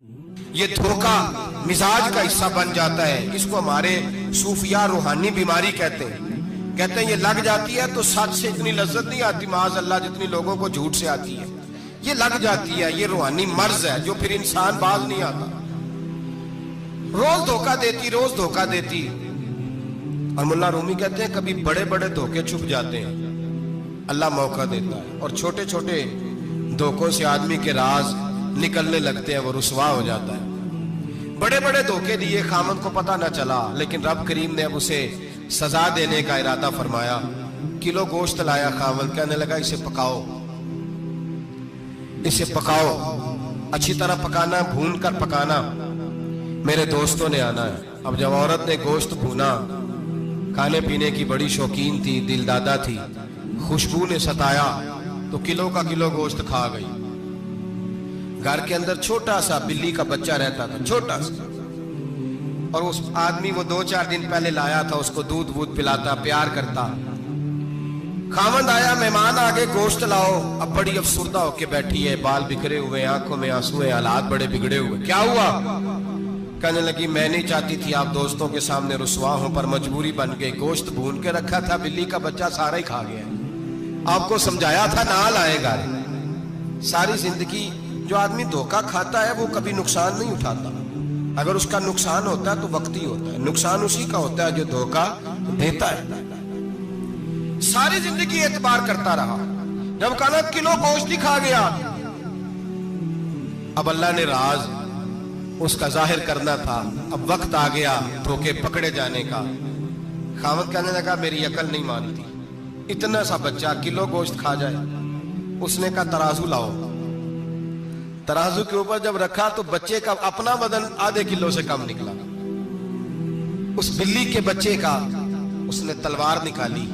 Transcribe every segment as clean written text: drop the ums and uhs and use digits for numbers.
یہ دھوکہ مزاج کا حصہ بن جاتا ہے. اس کو ہمارے صوفیاء روحانی بیماری کہتے ہیں یہ لگ جاتی ہے تو سچ سے اتنی لذت نہیں آتی معاذ اللہ جتنی لوگوں کو جھوٹ سے آتی ہے. یہ لگ جاتی ہے, یہ روحانی مرض ہے جو پھر انسان باز نہیں آتا. روز دھوکہ دیتی. اور مولا رومی کہتے ہیں کبھی بڑے بڑے دھوکے چھپ جاتے ہیں, اللہ موقع دیتا ہے, اور چھوٹے چھوٹے دھوکوں سے آدمی کے راز نکلنے لگتے ہیں, وہ رسوا ہو جاتا ہے. بڑے بڑے دھوکے دیے, خامن کو پتہ نہ چلا, لیکن رب کریم نے اب اسے سزا دینے کا ارادہ فرمایا. کلو گوشت لایا خامن, کہنے لگا اسے پکاؤ, اچھی طرح پکانا, بھون کر پکانا, میرے دوستوں نے آنا ہے. اب جب عورت نے گوشت بھونا, کھانے پینے کی بڑی شوقین تھی, دل دادا تھی, خوشبو نے ستایا تو کلو کا کلو گوشت کھا گئی. گھر کے اندر چھوٹا سا بلی کا بچہ رہتا تھا, چھوٹا سا, اور اس آدمی وہ 2-4 دن پہلے لایا تھا, اس کو دودھ پلاتا, پیار کرتا. خاوند آیا, مہمان آگے, گوشت لاؤ. اب بڑی افسردہ ہو کے بیٹھی ہے, بال بکھرے ہوئے, آنکھوں میں آنسو ہیں, حالات بڑے بگڑے ہوئے. کیا ہوا؟ کہنے لگی میں نہیں چاہتی تھی آپ دوستوں کے سامنے رسوا ہوں, پر مجبوری بن گئی. گوشت بھون کے رکھا تھا, بلی کا بچہ سارا ہی کھا گیا. آپ کو سمجھایا تھا نہ لائے گا. ساری زندگی جو آدمی دھوکہ کھاتا ہے وہ کبھی نقصان نہیں اٹھاتا. اگر اس کا نقصان ہوتا ہے تو وقتی ہوتا ہے, نقصان اسی کا ہوتا ہے جو دھوکہ دیتا ہے. ساری زندگی اعتبار کرتا رہا, جب کہا کلو گوشت ہی کھا گیا. اب اللہ نے راز اس کا ظاہر کرنا تھا, اب وقت آ گیا دھوکے پکڑے جانے کا. خاوند کہنے لگا میری عقل نہیں مانتی, اتنا سا بچہ کلو گوشت کھا جائے. اس نے کہا ترازو لاؤ. ترازو کے اوپر جب رکھا تو بچے کا اپنا وزن آدھے کلو سے کم نکلا. اس بلی کے بچے کا اس نے تلوار نکالی,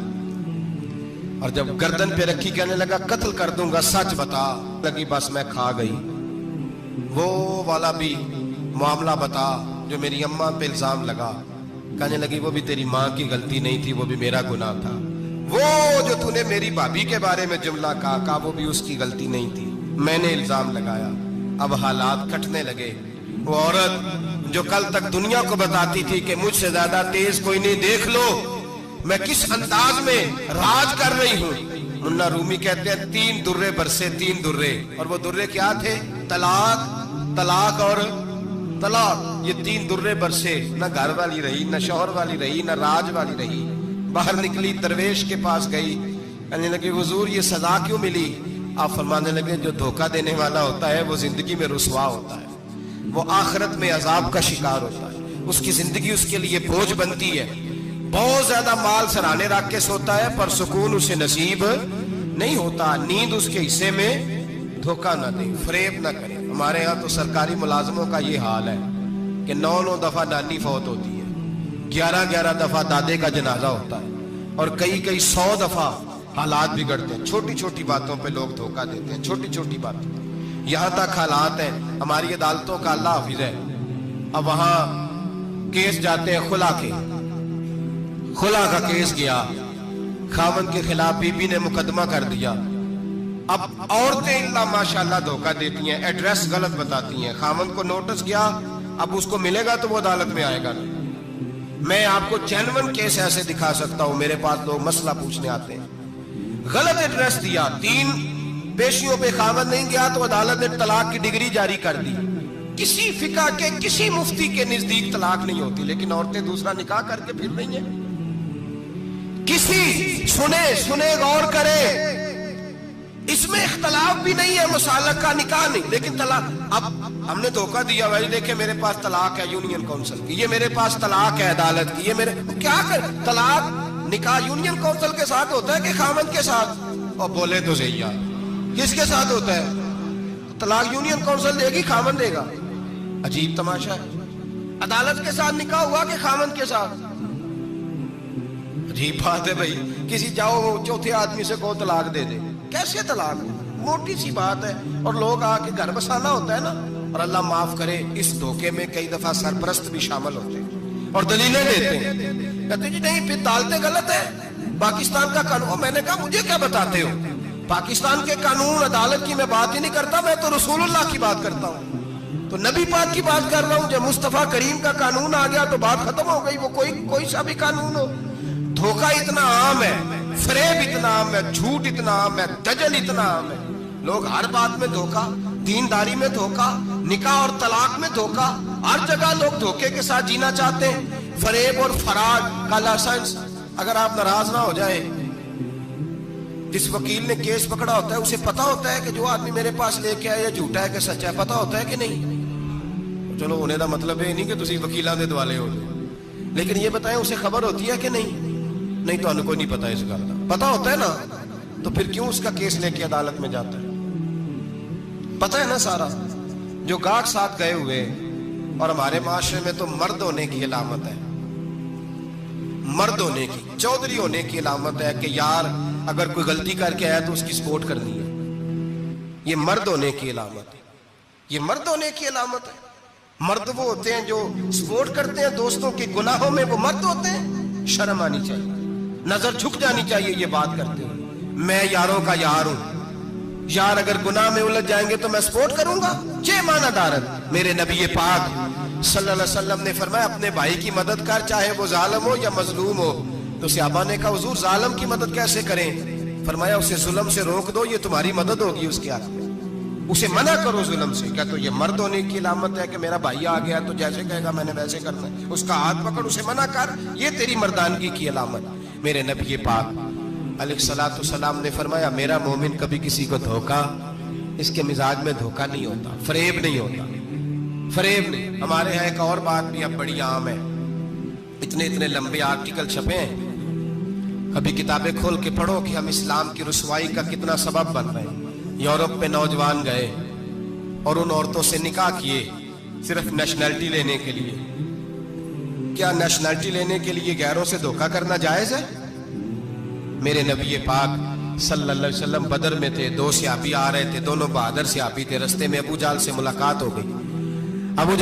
اور جب گردن پہ رکھی کہنے لگا قتل کر دوں گا, سچ بتا. لگی بس میں کھا گئی. وہ والا بھی معاملہ بتا جو میری اماں پہ الزام لگا. کہنے لگی وہ بھی تیری ماں کی غلطی نہیں تھی, وہ بھی میرا گناہ تھا. وہ جو تو نے میری بھابھی کے بارے میں جملہ کہا وہ بھی اس کی غلطی نہیں تھی, میں نے الزام لگایا. اب حالات کٹنے لگے. وہ عورت جو کل تک دنیا کو بتاتی تھی کہ مجھ سے زیادہ تیز کوئی نہیں, دیکھ لو میں کس انداز میں راج کر رہی ہوں. مولا رومی کہتے ہیں 3 درے برسے, 3 درے, اور وہ درے کیا تھے؟ طلاق اور طلاق. یہ 3 درے برسے, نہ گھر والی رہی, نہ شوہر والی رہی, نہ راج والی رہی. باہر نکلی, درویش کے پاس گئی, کہنے لگی حضور یہ سزا کیوں ملی؟ آپ فرمانے لگے جو دھوکہ دینے والا ہوتا ہے وہ زندگی میں رسوا ہوتا ہے, وہ آخرت میں عذاب کا شکار ہوتا ہے, اس کی زندگی اس کے لیے بوجھ بنتی ہے. بہت زیادہ مال سرانے رکھ کے سوتا ہے پر سکون اسے نصیب نہیں ہوتا. نیند اس کے حصے میں, دھوکہ نہ دے, فریب نہ کرے. ہمارے ہاں تو سرکاری ملازموں کا یہ حال ہے کہ 9 دفعہ نانی فوت ہوتی ہے, 11 دفعہ دادے کا جنازہ ہوتا ہے, اور کئی 100 دفعہ حالات بگڑتے ہیں. چھوٹی چھوٹی باتوں پہ لوگ دھوکہ دیتے ہیں, چھوٹی چھوٹی باتیں. یہاں تک حالات ہیں, ہماری عدالتوں کا اللہ حافظ ہے, اب وہاں کیس جاتے ہیں خلا کا کیس گیا, خاوند کے خلاف بی بی نے مقدمہ کر دیا. اب عورتیں اللہ ماشاءاللہ دھوکہ دیتی ہیں, ایڈریس غلط بتاتی ہیں. خاوند کو نوٹس گیا, اب اس کو ملے گا تو وہ عدالت میں آئے گا. میں آپ کو جینون کیس ایسے دکھا سکتا ہوں, میرے پاس لوگ مسئلہ پوچھنے آتے ہیں. غلط ایڈریس دیا, 3 پیشیوں پہ خاوند نہیں گیا تو عدالت نے طلاق کی ڈگری جاری کر دی. کسی فقہ کے کسی مفتی کے نزدیک طلاق نہیں ہوتی, لیکن عورتیں دوسرا نکاح کر کے پھر رہی ہیں. کسی سنے غور کرے, اس میں اختلاف بھی نہیں ہے, مسالک کا نکاح نہیں, لیکن طلاق. اب ہم نے دھوکہ دیا, بھائی دیکھیں میرے پاس طلاق ہے یونین کونسل کی, یہ میرے پاس طلاق ہے عدالت کی, یہ میرے کیا کر. طلاق نکاح یونین کونسل کے ساتھ ہوتا ہے کہ خاوند کے ساتھ؟ اور بولے تو صحیح یار, کس کے ساتھ ہوتا ہے؟ طلاق یونین کونسل دے گی, خاوند دے گا. عجیب تماشا ہے. عدالت کے ساتھ نکاح ہوا کہ خاوند کے ساتھ؟ عجیب بات ہے بھائی. کسی جاؤ چوتھے آدمی سے کو طلاق دے دے, کیسے طلاق؟ موٹی سی بات ہے. اور لوگ آ کے گھر بسانا ہوتا ہے نا. اور اللہ معاف کرے, اس دھوکے میں کئی دفعہ سرپرست بھی شامل ہوتے ہیں اور دلیلیں دیتے ہیں, کہتے جی نہیں پھر دالتیں غلط ہے, پاکستان کا قانون. میں نے کہا مجھے کیا بتاتے ہو, پاکستان کے قانون عدالت کی میں بات ہی نہیں کرتا, میں تو رسول اللہ کی بات کرتا ہوں. تو نبی پاک کی بات کر رہا ہوں، جب مصطفیٰ کریم کا قانون آ گیا تو بات ختم ہو گئی، وہ کوئی سا بھی قانون ہو۔ دھوکہ اتنا عام ہے، فریب اتنا عام ہے، جھوٹ اتنا عام ہے، دجل اتنا عام ہے، لوگ ہر بات میں دھوکہ، دینداری میں دھوکہ، نکاح اور طلاق میں دھوکہ، ہر جگہ لوگ دھوکے کے ساتھ جینا چاہتے ہیں، فریب اور فراڈ کا لائسنس۔ اگر آپ ناراض نہ ہو جائیں، جس وکیل نے کیس پکڑا ہوتا ہے اسے پتا ہوتا ہے کہ جو آدمی میرے پاس لے کے آیا جھوٹا ہے کہ سچا ہے، پتا ہوتا ہے کہ نہیں؟ چلو ہونے کا مطلب یہ نہیں کہ تسی وکیلاں دے دوالے ہو جائے، لیکن یہ بتائیں اسے خبر ہوتی ہے کہ نہیں تو انہوں کو نہیں پتا اس گل کا، پتا ہوتا ہے نا، تو پھر کیوں اس کا کیس لے کے عدالت میں جاتا ہے؟ پتا ہے نا سارا۔ جو گاہک ساتھ گئے ہوئے، اور ہمارے معاشرے میں تو مرد ہونے کی علامت ہے، مرد ہونے کی، چودھری ہونے کی علامت ہے کہ یار اگر کوئی غلطی کر کے آیا تو اس کی سپورٹ کرنی ہے، یہ مرد ہونے کی علامت ہے، یہ مرد ہونے کی علامت ہے۔ مرد وہ ہوتے ہیں جو سپورٹ کرتے ہیں دوستوں کے گناہوں میں، وہ مرد ہوتے ہیں۔ شرم آنی چاہیے، نظر جھک جانی چاہیے یہ بات کرتے ہیں۔ میں یاروں کا یار ہوں، یار اگر گناہ میں الجھ جائیں گے تو میں سپورٹ کروں گا، یہ معنی دارت۔ میرے نبی پاک صلی اللہ علیہ وسلم نے فرمایا اپنے بھائی کی مدد کر، چاہے وہ ظالم ہو یا مظلوم ہو۔ تو صحابہ نے کہا حضور ظالم کی مدد کیسے کریں؟ فرمایا اسے ظلم سے روک دو، یہ تمہاری مدد ہوگی اس کے حق میں، اسے منع کرو ظلم سے۔ کیا تو یہ مرد ہونے کی علامت ہے کہ میرا بھائی آ گیا تو جیسے کہے گا میں نے ویسے کرنا ہے، اس کا ہاتھ پکڑ اسے منع کر، یہ تیری مردانگی کی علامت۔ میرے نبی پاک علیہ الصلوۃ والسلام نے فرمایا میرا مومن کبھی کسی کو دھوکا، اس کے مزاج میں دھوکا نہیں ہوتا، فریب نہیں ہوتا، فریب نہیں۔ ہمارے ہاں ایک اور بات بھی اب بڑی عام ہے، اتنے لمبے آرٹیکل چھپے ہیں، کبھی کتابیں کھول کے پڑھو کہ ہم اسلام کی رسوائی کا کتنا سبب بن رہے ہیں۔ یورپ میں نوجوان گئے اور ان عورتوں سے نکاح کیے صرف نیشنلٹی لینے کے لیے۔ کیا نیشنلٹی لینے کے لیے غیروں سے دھوکا کرنا جائز ہے؟ میرے نبی پاک صلی اللہ علیہ وسلم بدر میں تھے، دو صحابی آ رہے تھے، دونوں بہادر صحابی تھے، رستے میں ابو جہل سے ملاقات ہو گئی۔ ابو